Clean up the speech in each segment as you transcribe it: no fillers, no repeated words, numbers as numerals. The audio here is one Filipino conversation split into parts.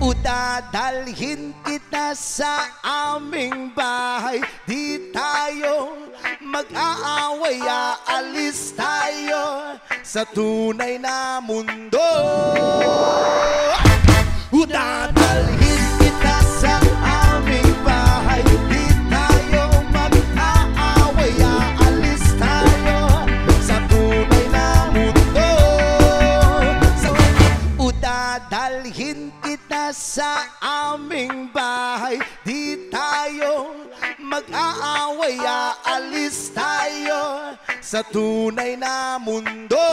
Udadalhin kita sa aming bahay. Di tayo mag-aaway, aalis tayo sa tunay na mundo. Udadalhin kita sa aming bahay. Di tayo mag-aaway, aalis tayo sa tunay na mundo. Udadalhin kita sa aming bahay. Di tayo mag-aaway, aalis tayo sa tunay na mundo.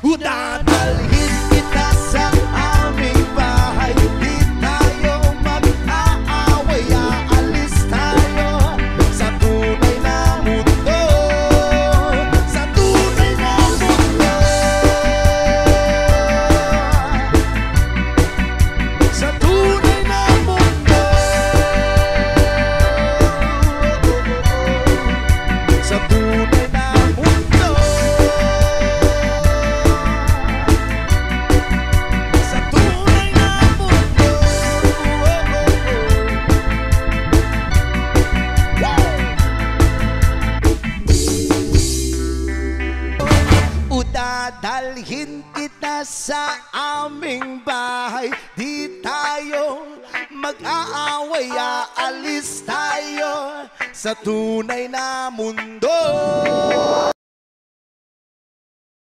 Udadalhin kita sa aming bahay. Di tayo mag-aaway, aalis tayo sa tunay na mundo. Sa tunay na mundo. Sa tunay na mundo. Sa tunay na mundo. Sa tunay na mundo. Udadalhin kita sa aming bahay. Di tayo mag-aaway, aalis tayo sa tunay na mundo.